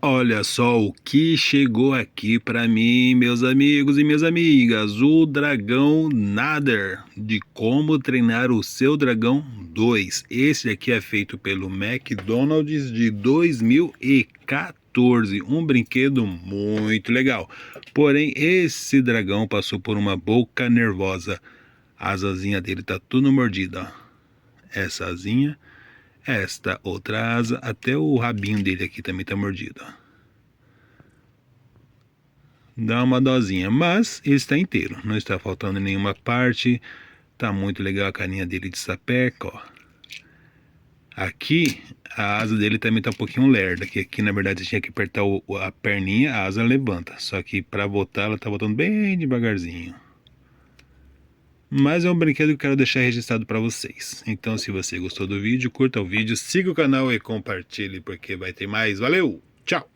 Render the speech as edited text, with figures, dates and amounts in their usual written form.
Olha só o que chegou aqui para mim, meus amigos e minhas amigas, o Dragão Nader, de como treinar o seu dragão 2. Esse aqui é feito pelo McDonald's de 2014, um brinquedo muito legal. Porém, esse dragão passou por uma boca nervosa. A asazinha dele tá tudo mordida, ó. Essa asinha, esta outra asa, até o rabinho dele aqui também tá mordido, ó. Dá uma dosinha, mas ele está inteiro, não está faltando nenhuma parte. Tá muito legal a carinha dele de sapeca, ó. Aqui a asa dele também tá um pouquinho lerda, que aqui na verdade você tinha que apertar a perninha, a asa levanta, só que para voltar ela tá voltando bem devagarzinho. Mas é um brinquedo que eu quero deixar registrado para vocês. Então, se você gostou do vídeo, curta o vídeo, siga o canal e compartilhe, porque vai ter mais. Valeu, tchau!